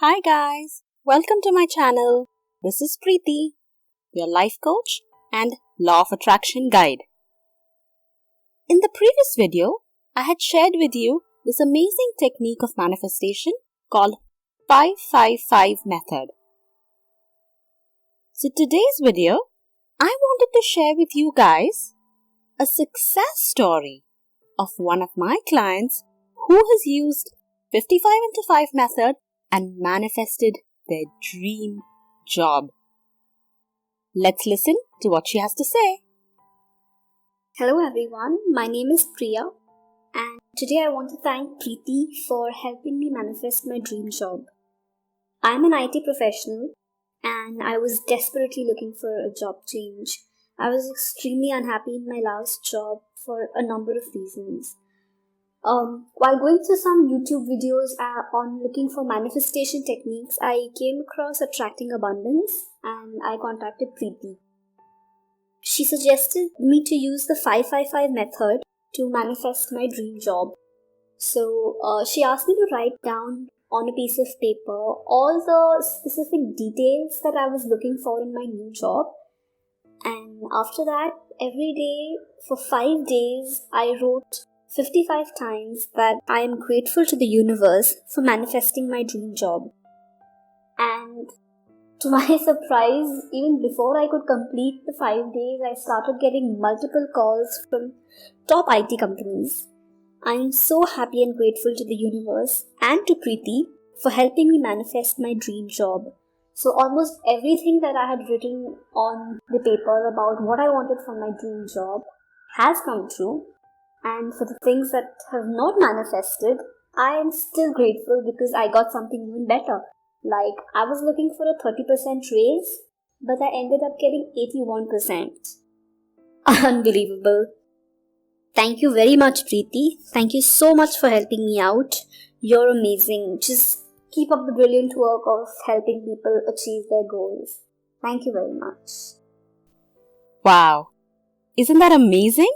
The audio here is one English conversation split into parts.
Hi guys, welcome to my channel. This is Preeti, your life coach and law of attraction guide. In the previous video, I had shared with you this amazing technique of manifestation called 555 method. So today's video, I wanted to share with you guys a success story of one of my clients who has used 55 into 5 method and manifested their dream job. Let's listen to what she has to say. Hello everyone, my name is Priya and today I want to thank Preeti for helping me manifest my dream job. I'm an IT professional and I was desperately looking for a job change. I was extremely unhappy in my last job for a number of reasons. While going through some YouTube videos on looking for manifestation techniques, I came across Attracting Abundance and I contacted Preeti. She suggested me to use the 555 method to manifest my dream job. So she asked me to write down on a piece of paper all the specific details that I was looking for in my new job. And after that, every day for 5 days, I wrote 55 times that I am grateful to the universe for manifesting my dream job. And to my surprise, even before I could complete the 5 days, I started getting multiple calls from top IT companies. I am so happy and grateful to the universe and to Preeti for helping me manifest my dream job. So almost everything that I had written on the paper about what I wanted from my dream job has come true. And for the things that have not manifested, I am still grateful because I got something even better. Like, I was looking for a 30% raise, but I ended up getting 81%. Unbelievable. Thank you very much, Preeti. Thank you so much for helping me out. You're amazing. Just keep up the brilliant work of helping people achieve their goals. Thank you very much. Wow, isn't that amazing?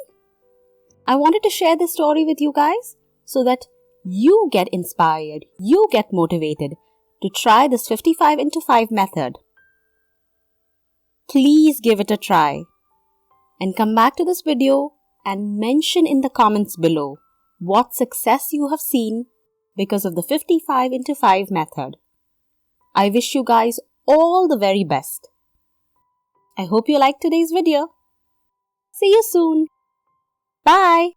I wanted to share this story with you guys so that you get inspired, you get motivated to try this 55 into 5 method. Please give it a try and come back to this video and mention in the comments below what success you have seen because of the 55 into 5 method. I wish you guys all the very best. I hope you liked today's video. See you soon. Bye.